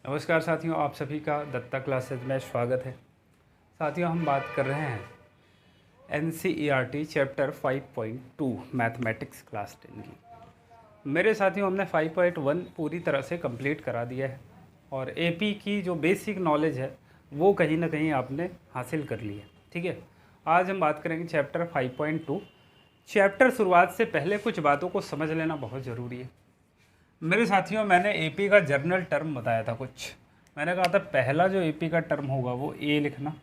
नमस्कार साथियों, आप सभी का दत्ता क्लासेज में स्वागत है। साथियों, हम बात कर रहे हैं NCERT चैप्टर 5.2 मैथमेटिक्स क्लास 10 की। मेरे साथियों, हमने 5.1 पूरी तरह से कंप्लीट करा दिया है और AP की जो बेसिक नॉलेज है वो कहीं ना कहीं आपने हासिल कर ली है। ठीक है, आज हम बात करेंगे चैप्टर 5.2। चैप्टर शुरुआत से पहले कुछ बातों को समझ लेना बहुत ज़रूरी है। मेरे साथियों, मैंने AP का जर्नल टर्म बताया था कुछ। मैंने कहा था पहला जो AP का टर्म होगा वो A लिखना,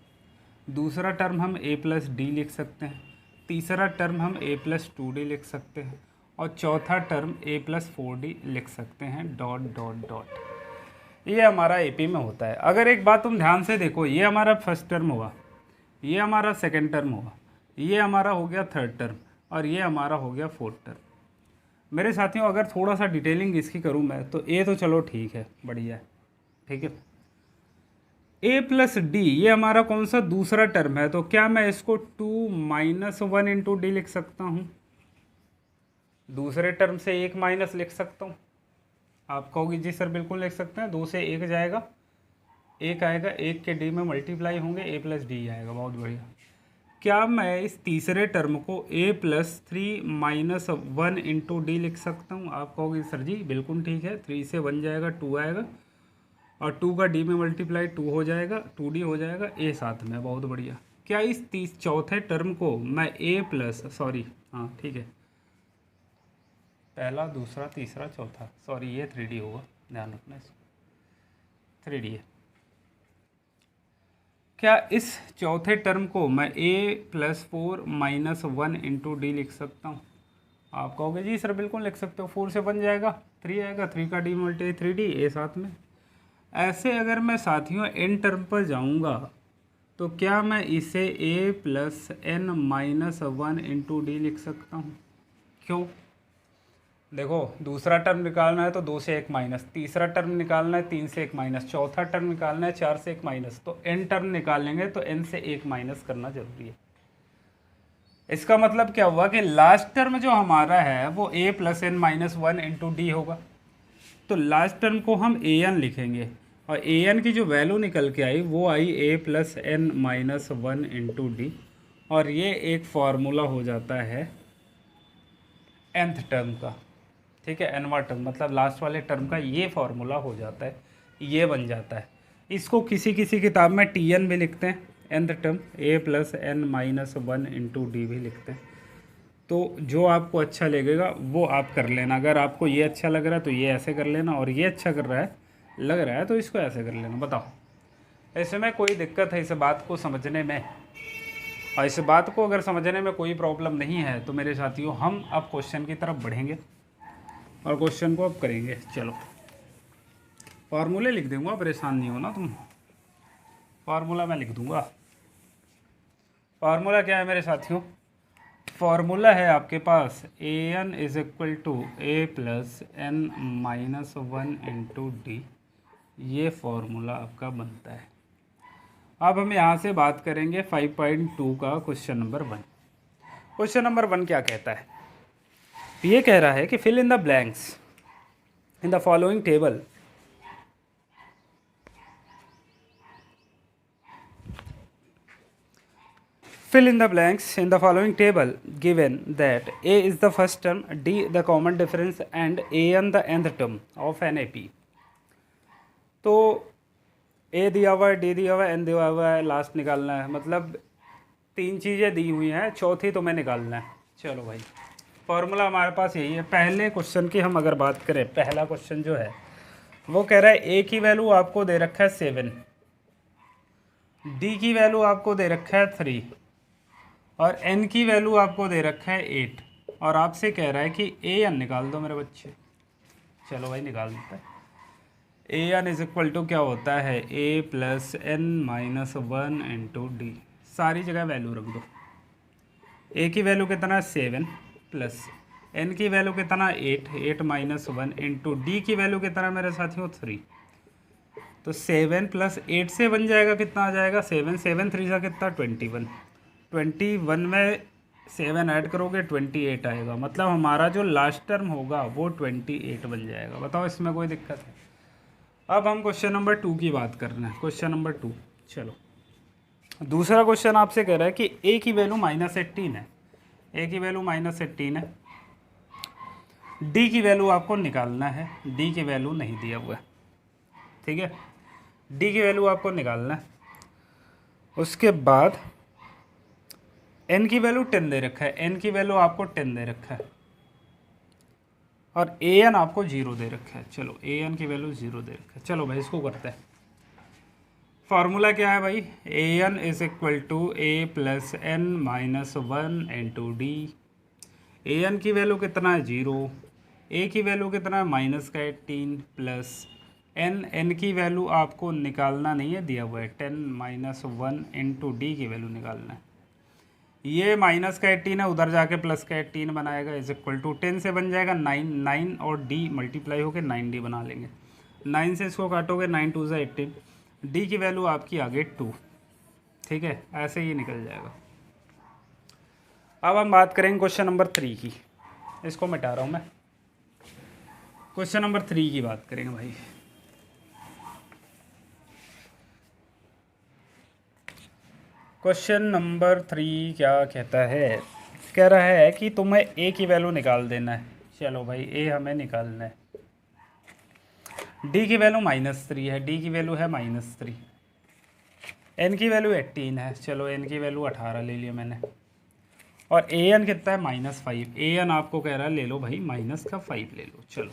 दूसरा टर्म हम A+D लिख सकते हैं, तीसरा टर्म हम A+2D लिख सकते हैं और चौथा टर्म A+4D लिख सकते हैं, डॉट डॉट डॉट। ये हमारा AP में होता है। अगर एक बात तुम ध्यान से देखो, ये हमारा फर्स्ट टर्म होगा, ये हमारा सेकेंड टर्म होगा, ये हमारा हो गया थर्ड टर्म और ये हमारा हो गया फोर्थ टर्म। मेरे साथियों, अगर थोड़ा सा डिटेलिंग इसकी करूं मैं तो A तो चलो ठीक है, बढ़िया है, ठीक है। A+D ये हमारा कौन सा दूसरा टर्म है, तो क्या मैं इसको 2 - 1 × D लिख सकता हूं? दूसरे टर्म से एक माइनस लिख सकता हूं। आप कहोगे जी सर बिल्कुल लिख सकते हैं, 2 से 1 जाएगा, 1 आएगा, 1 के D में मल्टीप्लाई होंगे, A+D आएगा, बहुत बढ़िया। क्या मैं इस तीसरे टर्म को A+3 - 1 × D लिख सकता हूँ? आप कहोगे सर जी बिल्कुल ठीक है, 3 से 1 जाएगा, 2 आएगा और 2 का D में मल्टीप्लाई 2 हो जाएगा, 2D हो जाएगा, A साथ में, बहुत बढ़िया। क्या इस चौथे टर्म को मैं हाँ ठीक है, पहला, दूसरा, तीसरा, चौथा, सॉरी ये 3D होगा, ध्यान रखना इसको, 3D है। क्या इस चौथे टर्म को मैं A+4 - 1 × D लिख सकता हूँ? आप कहोगे जी सर बिल्कुल लिख सकते हो, 4 से 1 जाएगा, 3 आएगा, 3 का D मल्टी 3D, A साथ में। ऐसे अगर मैं साथियों n टर्म पर जाऊँगा तो क्या मैं इसे A+n - 1 × D लिख सकता हूँ? क्यों? देखो, दूसरा टर्म निकालना है तो 2 से 1 माइनस, तीसरा टर्म निकालना है 3 से 1 माइनस, चौथा टर्म निकालना है 4 से 1 माइनस, तो n टर्म निकालेंगे तो n से 1 माइनस करना जरूरी है। इसका मतलब क्या हुआ कि लास्ट टर्म जो हमारा है वो A+n - 1 × D होगा। तो लास्ट टर्म को हम an लिखेंगे और an की जो वैल्यू निकल के आई वो आई A+n - 1 × D, और ये एक फॉर्मूला हो जाता है nth टर्म का। ठीक है, एनवा टर्म मतलब लास्ट वाले टर्म का ये फॉर्मूला हो जाता है, ये बन जाता है। इसको किसी किसी किताब में TN भी लिखते हैं, nth टर्म A+n - 1 × D भी लिखते हैं। तो जो आपको अच्छा लगेगा वो आप कर लेना। अगर आपको ये अच्छा लग रहा है तो ये ऐसे कर लेना, और ये अच्छा कर रहा है लग रहा है तो इसको ऐसे कर लेना। बताओ, ऐसे में कोई दिक्कत है इस बात को समझने में? और इस बात को अगर समझने में कोई प्रॉब्लम नहीं है तो मेरे साथियों, हम अब क्वेश्चन की तरफ बढ़ेंगे और क्वेश्चन को अब करेंगे। चलो, फार्मूले लिख दूंगा, परेशान नहीं होना तुम, फार्मूला मैं लिख दूंगा। फार्मूला क्या है मेरे साथियों? फार्मूला है आपके पास an = A+n - 1 × D। ये फार्मूला आपका बनता है। अब हम यहाँ से बात करेंगे 5.2 का क्वेश्चन नंबर 1। क्वेश्चन नंबर 1 क्या कहता है? ये कह रहा है कि fill in the blanks in the following table. Fill in the blanks in the following table given that A is the first term, D the common difference and An the nth term of an AP. तो A दिया हुआ है, D दिया हुआ है, N दिया हुआ है, लास्ट निकालना है। मतलब 3 चीज़ें दी हुई हैं, चौथी तुम्हें निकालना है। चलो भाई, फॉर्मूला हमारे पास यही है। पहले क्वेश्चन की हम अगर बात करें, पहला क्वेश्चन जो है वो कह रहा है A की वैल्यू आपको दे रखा है 7, D की वैल्यू आपको दे रखा है 3 और N की वैल्यू आपको दे रखा है 8, और आपसे कह रहा है कि An निकाल दो मेरे बच्चे। चलो भाई, निकाल देता है। An = क्या होता है? A+n - 1 × D। सारी जगह वैल्यू रख दो। A की वैल्यू कितना है 7 प्लस N की वैल्यू कितना 8 - 1 × D की वैल्यू कितना मेरे साथियों 3। तो 7 + 8 से बन जाएगा, कितना आ जाएगा 7, 7 3 का कितना 21, 21 में 7 ऐड करोगे 28 आएगा। मतलब हमारा जो लास्ट टर्म होगा वो 28 बन जाएगा। बताओ, इसमें कोई दिक्कत है? अब हम क्वेश्चन नंबर 2 की बात कर रहे हैं। क्वेश्चन नंबर 2, चलो दूसरा क्वेश्चन आपसे कह रहा है कि ए की वैल्यू -18 है, ए की वैल्यू -18 है, डी की वैल्यू आपको निकालना है, डी की वैल्यू नहीं दिया हुआ है, ठीक है, डी की वैल्यू आपको निकालना है। उसके बाद एन की वैल्यू 10 दे रखा है, एन की वैल्यू आपको 10 दे रखा है, और ए एन आपको 0 दे रखा है। चलो ए एन की वैल्यू 0 दे रखा है। चलो भाई इसको करते हैं। फार्मूला क्या है भाई, A N is equal to A plus N minus 1 into D. A N की वैल्यू कितना है 0, ए की वैल्यू कितना है -18 प्लस एन की वैल्यू आपको निकालना नहीं है, दिया हुआ है 10 माइनस 1 इंटू डी की वैल्यू निकालना है। ये -18 है, उधर जाके +18 बनाएगा, इज इक्वल टू 10 से बन जाएगा 9, 9 और डी मल्टीप्लाई होकर 9d बना लेंगे। 9 से इसको काटोगे 9 2 से 18, डी की वैल्यू आपकी आ गई 2, ठीक है, ऐसे ही निकल जाएगा। अब हम बात करेंगे क्वेश्चन नंबर 3 की, इसको मिटा रहा हूँ मैं। क्वेश्चन नंबर 3 की बात करेंगे भाई। क्वेश्चन नंबर 3 क्या कहता है, कह रहा है कि तुम्हें ए की वैल्यू निकाल देना है। चलो भाई ए हमें निकालना है, डी की वैल्यू -3 है, डी की वैल्यू है -3, एन की वैल्यू 18 है, चलो एन की वैल्यू 18 ले लिया मैंने, और ए एन कितना है -5, ए एन आपको कह रहा है ले लो भाई -5 ले लो। चलो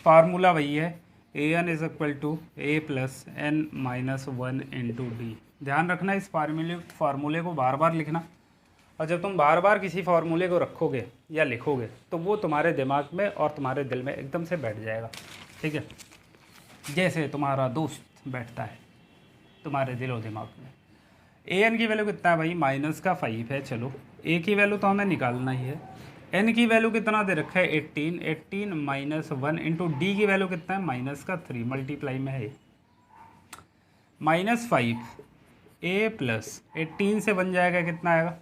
फार्मूला वही है, A N is equal to A plus N minus 1 into D. ध्यान रखना इस फार्मूले को बार बार लिखना, और जब तुम बार बार किसी फार्मूले को रखोगे या लिखोगे तो वो तुम्हारे दिमाग में और तुम्हारे दिल में एकदम से बैठ जाएगा, ठीक है, जैसे तुम्हारा दोस्त बैठता है तुम्हारे दिलो दिमाग में। ए एन की वैल्यू कितना है भाई -5 है, चलो ए की वैल्यू तो हमें निकालना ही है, एन की वैल्यू कितना दे रखा है 18, 18 माइनस 1 इंटू डी की वैल्यू कितना है -3, मल्टीप्लाई में है -5, ए प्लस 18 से बन जाएगा कितना आएगा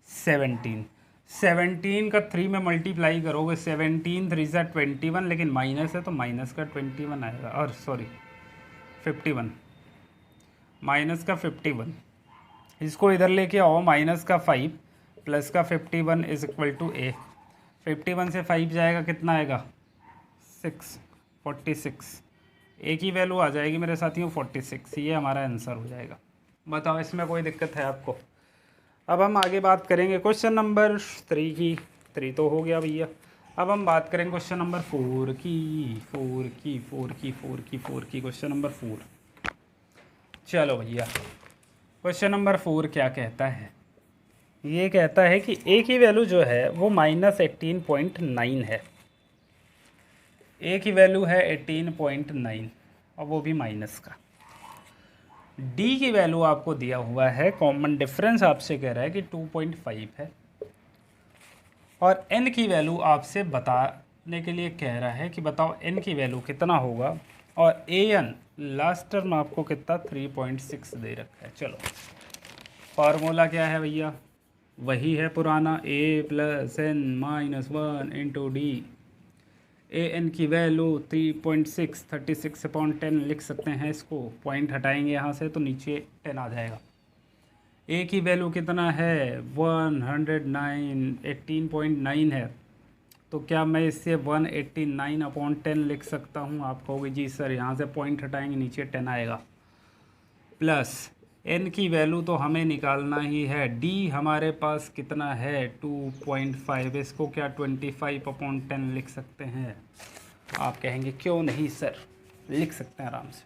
17, 17 का 3 में मल्टीप्लाई करोगे 17 3 से 21, लेकिन माइनस है तो माइनस का 21 आएगा, और सॉरी 51, माइनस का 51, इसको इधर लेके आओ, माइनस का 5 प्लस का 51 इज इक्वल टू ए, 51 से 5 जाएगा कितना आएगा 6, 46, ए की वैल्यू आ जाएगी मेरे साथियों 46, ये हमारा आंसर हो जाएगा। बताओ इसमें कोई दिक्कत है आपको। अब हम आगे बात करेंगे क्वेश्चन नंबर 3 की, 3 तो हो गया भैया। अब हम बात करेंगे क्वेश्चन नंबर 4 की, क्वेश्चन नंबर 4। चलो भैया क्वेश्चन नंबर 4 क्या कहता है, ये कहता है कि ए की वैल्यू जो है वो -18.9 है, ए की वैल्यू है 18.9 और वो भी माइनस का। डी की वैल्यू आपको दिया हुआ है, कॉमन डिफरेंस आपसे कह रहा है कि 2.5 है, और एन की वैल्यू आपसे बताने के लिए कह रहा है कि बताओ एन की वैल्यू कितना होगा, और ए एन लास्ट टर्म आपको कितना 3.6 दे रखा है। चलो फार्मूला क्या है भैया, वही है पुराना, A plus N minus 1 into D. A N की वैल्यू 3.6, 36/10 लिख सकते हैं इसको, पॉइंट हटाएंगे यहाँ से तो नीचे 10 आ जाएगा। ए की वैल्यू कितना है 109, 18.9 है, तो क्या मैं इससे 189/10 लिख सकता हूँ। आप कहोगे जी सर यहाँ से पॉइंट हटाएंगे नीचे 10 आएगा, प्लस एन की वैल्यू तो हमें निकालना ही है, डी हमारे पास कितना है 2.5, इसको क्या 25/10 लिख सकते हैं। आप कहेंगे क्यों नहीं सर, लिख सकते हैं आराम से।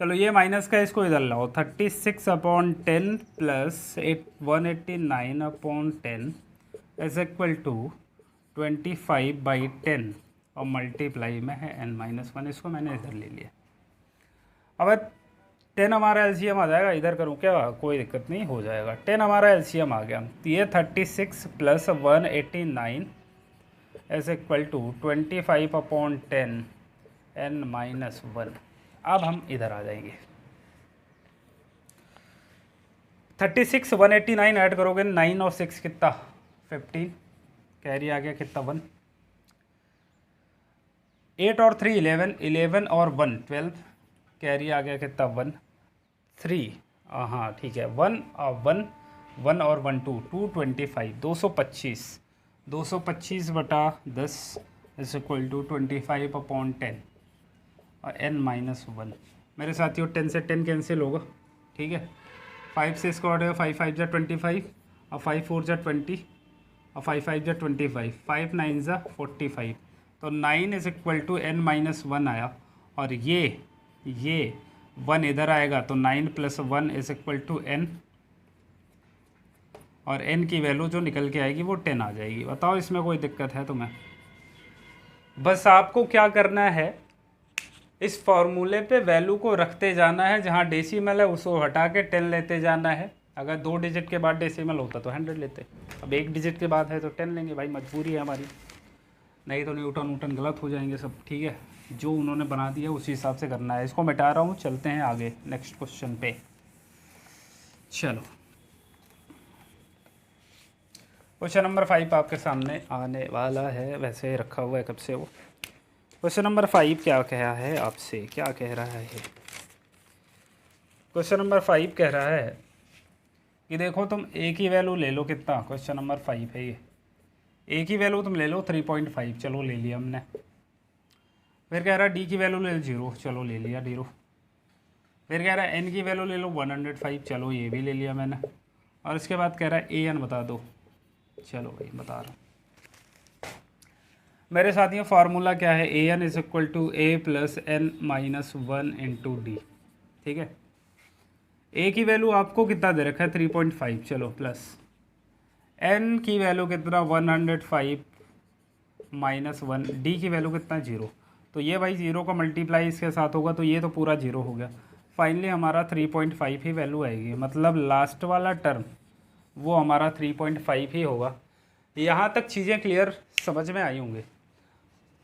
चलो ये माइनस का इसको इधर लाओ, 36/10 प्लस 189/10 इज इक्वल टू 25/10 और मल्टीप्लाई में है n-1, इसको मैंने इधर ले लिया। अब 10 हमारा एलसीएम आ जाएगा, इधर करूँ क्या, कोई दिक्कत नहीं, हो जाएगा। 10 हमारा एलसीएम आ गया, ये 36 plus 189 is equal to 25/10 n-1। अब हम इधर आ जाएंगे, 36 189 ऐड करोगे 9 और 6 कितना 15, कैरी आ गया कितना 1, 8 और 3 11, 11 और 1 12, कैरी आ गया कितना 1 3, हाँ ठीक है 1 और 1, 1 और 1 2 225, 225, 225 बटा 10 इज इक्वल टू 25/10 और n-1। मेरे साथियों 10 से 10 कैंसिल होगा, ठीक है। 5 से इसका ऑर्डर 5 5 जा 25 और 5 4 जा 20 और 5 5 जा 25, 5 9 जा 45, तो 9 इज इक्वल टू n-1 आया। और ये 1 इधर आएगा तो 9 + 1 इज इक्वल टू n, और n की वैल्यू जो निकल के आएगी वो 10 आ जाएगी। बताओ इसमें कोई दिक्कत है तुम्हें? बस आपको क्या करना है, इस फॉर्मूले पे वैल्यू को रखते जाना है, जहाँ डेसिमल है उसको हटा के 10 लेते जाना है। अगर 2 डिजिट के बाद डेसिमल होता तो 100 लेते, अब 1 डिजिट के बाद है तो 10 लेंगे भाई, मजबूरी है हमारी, नहीं तो न्यूटन गलत हो जाएंगे सब, ठीक है। जो उन्होंने बना दिया उसी हिसाब से करना है। इसको मिटा रहा हूँ, चलते हैं आगे नेक्स्ट क्वेश्चन पे। चलो क्वेश्चन नंबर 5 आपके सामने आने वाला है, वैसे रखा हुआ है कब से वो। क्वेश्चन नंबर 5 क्या कहा है आपसे, क्या कह रहा है? क्वेश्चन नंबर 5 कह रहा है कि देखो तुम ए की वैल्यू ले लो, कितना, क्वेश्चन नंबर 5 है ये, ए की वैल्यू तुम ले लो 3.5, चलो ले लिया हमने। फिर कह रहा है डी की वैल्यू ले लो 0, चलो ले लिया 0। फिर कह रहा है एन की वैल्यू ले लो 105, चलो ये भी ले लिया मैंने। और इसके बाद कह रहा है ए एन बता दो, चलो भाई बता रहा हूँ। मेरे साथियों फार्मूला क्या है, A N is equal to A plus N minus 1 into D, ठीक है। ए की वैल्यू आपको कितना दे रखा है 3.5, चलो प्लस एन की वैल्यू कितना 105 माइनस 1, डी की वैल्यू कितना 0, तो ये भाई 0 का मल्टीप्लाई इसके साथ होगा तो ये तो पूरा 0 हो गया। फाइनली हमारा 3.5 ही वैल्यू आएगी, मतलब लास्ट वाला टर्म वो हमारा 3.5 ही होगा। यहाँ तक चीज़ें क्लियर समझ में आई होंगी।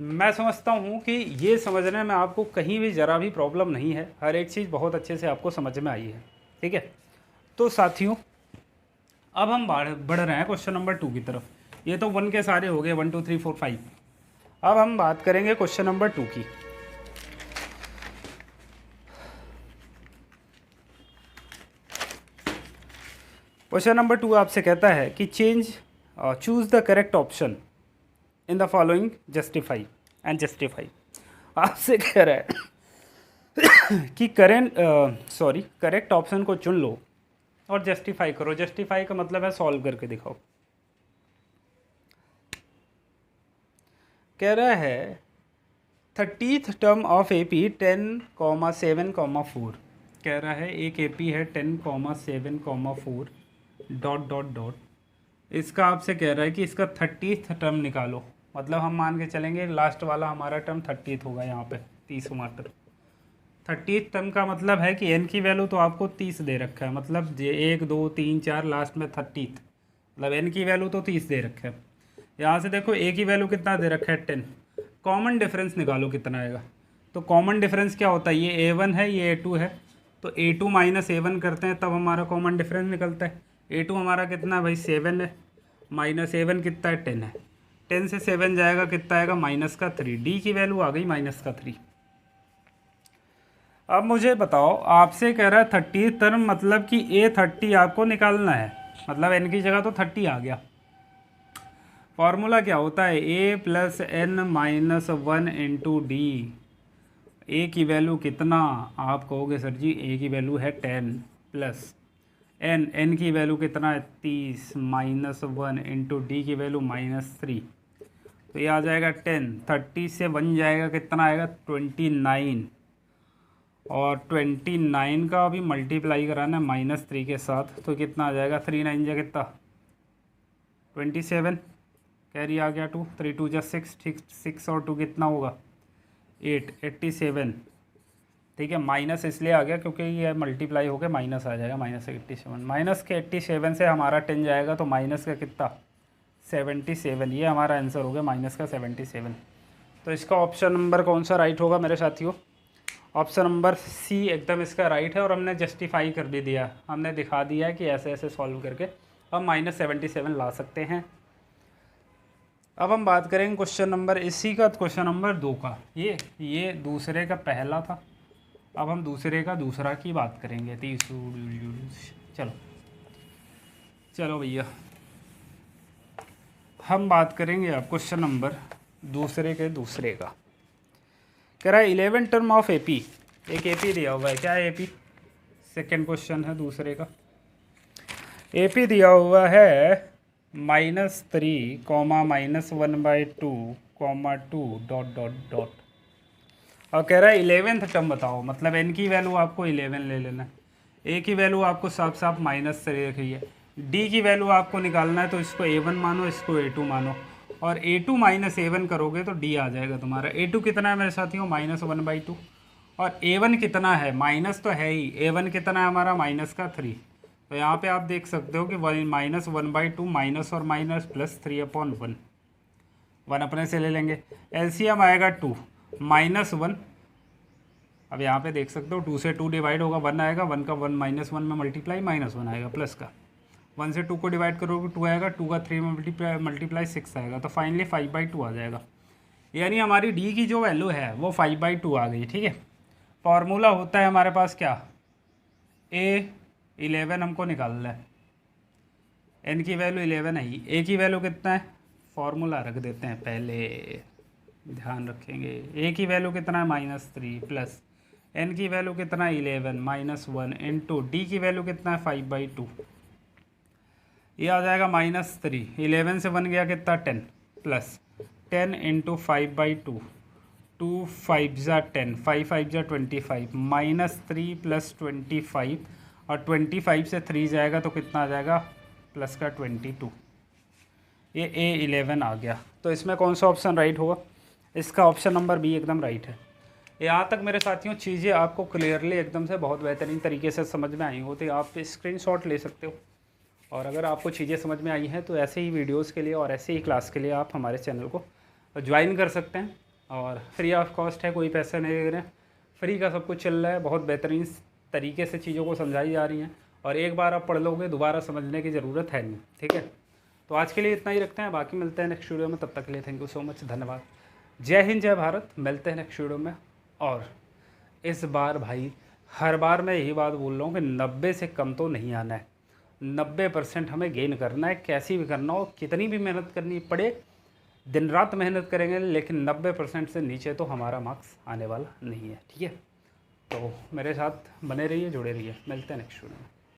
मैं समझता हूँ कि ये समझने में आपको कहीं भी ज़रा भी प्रॉब्लम नहीं है, हर एक चीज़ बहुत अच्छे से आपको समझ में आई है, ठीक है। तो साथियों अब हम बढ़ रहे हैं क्वेश्चन नंबर 2 की तरफ। ये तो 1 के सारे हो गए, 1 2 3 4 5। अब हम बात करेंगे क्वेश्चन नंबर 2 की। क्वेश्चन नंबर 2 आपसे कहता है कि choose the correct option in the following, justify and justify. आपसे कह रहा है कि करेक्ट ऑप्शन को चुन लो और जस्टिफाई करो। जस्टिफाई का मतलब है सॉल्व करके दिखाओ। कह रहा है 30th टर्म ऑफ AP 10,7,4। कह रहा है एक AP है 10,7,4 ... इसका आपसे कह रहा है कि इसका 30th टर्म निकालो। मतलब हम मान के चलेंगे लास्ट वाला हमारा टर्म 30th होगा, यहाँ पे 30 मात्र। 30th टर्म का मतलब है कि n की वैल्यू तो आपको 30 दे रखा है, मतलब 1 2 3 4 लास्ट में 30th, मतलब n की वैल्यू तो 30 दे रखा है। यहाँ से देखो a की वैल्यू कितना दे रखा है 10, कॉमन डिफरेंस निकालो कितना आएगा। तो कॉमन डिफरेंस क्या होता है, ये a1 है ये a2 है, तो a2 माइनस a1 करते हैं तब हमारा कॉमन डिफरेंस निकलता है। a2 हमारा कितना है भाई 7 है, माइनस a1 कितना है 10 है, 10 से 7 जाएगा कितना आएगा -3। डी की वैल्यू आ गई -3। अब मुझे बताओ, आपसे कह रहा है 30th टर्म, मतलब कि A30 आपको निकालना है, मतलब n की जगह तो 30 आ गया। फॉर्मूला क्या होता है, a plus N minus 1 into D. A की वैल्यू कितना, आप कहोगे सर जी a की वैल्यू है 10 प्लस n की वैल्यू कितना है 30 माइनस 1 इंटू डी की वैल्यू -3, तो ये आ जाएगा 10। 30 से 1 जाएगा कितना आएगा 29, और 29 का अभी मल्टीप्लाई कराना है -3 के साथ, तो कितना आ जाएगा 3 9 जा कितना 27, कैरी आ गया 2, 3 2 जा 6, ठीक 6 और 2 कितना होगा 8, 87, ठीक है। माइनस इसलिए आ गया क्योंकि ये मल्टीप्लाई होकर माइनस आ जाएगा -87, माइनस के 87 से हमारा 10 जाएगा तो माइनस का कितना 77, ये हमारा आंसर हो गया -77। तो इसका ऑप्शन नंबर कौन सा राइट होगा मेरे साथियों, ऑप्शन नंबर सी एकदम इसका राइट है। और हमने जस्टिफाई कर भी दिया, हमने दिखा दिया है कि ऐसे ऐसे सॉल्व करके हम -77 ला सकते हैं। अब हम बात करेंगे क्वेश्चन नंबर इसी का क्वेश्चन नंबर 2 का। ये दूसरे का पहला था, अब हम दूसरे का दूसरा की बात करेंगे। चलो चलो भैया, हम बात करेंगे अब क्वेश्चन नंबर दूसरे के दूसरे का। कह रहा है 11 टर्म ऑफ एपी, एक एपी दिया हुआ है। क्या है एपी? सेकेंड क्वेश्चन है दूसरे का। एपी दिया हुआ है -3, -1/2, (2) और कह रहा है 11th टर्म बताओ, मतलब n की वैल्यू आपको 11 ले लेना है, a की वैल्यू आपको साफ साफ माइनस से रखी है, d की वैल्यू आपको निकालना है, तो इसको a1 मानो, इसको a2 मानो, और a2 - a1 करोगे तो d आ जाएगा तुम्हारा। a2 कितना है मेरे साथियों? -1/2, और a1 कितना है? माइनस तो है ही, a1 कितना है हमारा? -3। तो यहाँ पे आप देख सकते हो कि -1/2 माइनस और माइनस प्लस 3/1, 1 अपने से ले लेंगे। एलसीएम आएगा 2 -1, अब यहाँ पे देख सकते हो 2 से 2 डिवाइड होगा, 1 आएगा, 1 का 1 -1 में मल्टीप्लाई, -1 आएगा प्लस का, 1 से 2 को डिवाइड करोगे 2 आएगा, 2 का 3 में मल्टीप्लाई 6 आएगा, तो फाइनली 5/2 आ जाएगा। यानी हमारी डी की जो वैल्यू है वो 5/2 आ गई। ठीक है, फॉर्मूला होता है हमारे पास क्या? A11 हमको निकालना है, n की वैल्यू 11 है ही, a की वैल्यू कितना है? फॉर्मूला रख देते हैं पहले, ध्यान रखेंगे। a की वैल्यू कितना है? -3, प्लस n की वैल्यू कितना है? 11 -1 इंटू डी की वैल्यू कितना है? 5/2। ये आ जाएगा -3, 11 से 1 गया कितना? 10, प्लस 10 इंटू 5/2, 2 5 जा 10, 5 5 जा 25, -3 प्लस 25, और 25 से 3 जाएगा तो कितना आ जाएगा? प्लस का 22। ये A11 आ गया। तो इसमें कौन सा ऑप्शन राइट होगा? इसका ऑप्शन नंबर बी एकदम राइट है। यहाँ तक मेरे साथियों चीज़ें आपको क्लियरली एकदम से बहुत बेहतरीन तरीके से समझ में आई हो तो आप स्क्रीनशॉट ले सकते हो, और अगर आपको चीज़ें समझ में आई हैं तो ऐसे ही वीडियोस के लिए और ऐसे ही क्लास के लिए आप हमारे चैनल को ज्वाइन कर सकते हैं, और फ्री ऑफ कॉस्ट है, कोई पैसा नहीं दे रहे हैं, फ्री का सब कुछ चल रहा है, बहुत बेहतरीन तरीके से चीज़ों को समझाई जा रही हैं, और एक बार आप पढ़ लोगे दोबारा समझने की ज़रूरत है नहीं। ठीक है, तो आज के लिए इतना ही रखते हैं, बाकी मिलते हैं नेक्स्ट वीडियो में, तब तक के लिए थैंक यू सो मच, धन्यवाद। जय हिंद, जय भारत, मिलते हैं नेक्स्ट वीडियो में। और इस बार भाई हर बार मैं यही बात बोल रहा हूँ कि 90 से कम तो नहीं आना है, 90% हमें गेन करना है, कैसी भी करना हो, कितनी भी मेहनत करनी पड़े, दिन रात मेहनत करेंगे, लेकिन 90% से नीचे तो हमारा मार्क्स आने वाला नहीं है। ठीक है, तो मेरे साथ बने रहिए, जुड़े रहिए, मिलते हैं नेक्स्ट वीडियो में।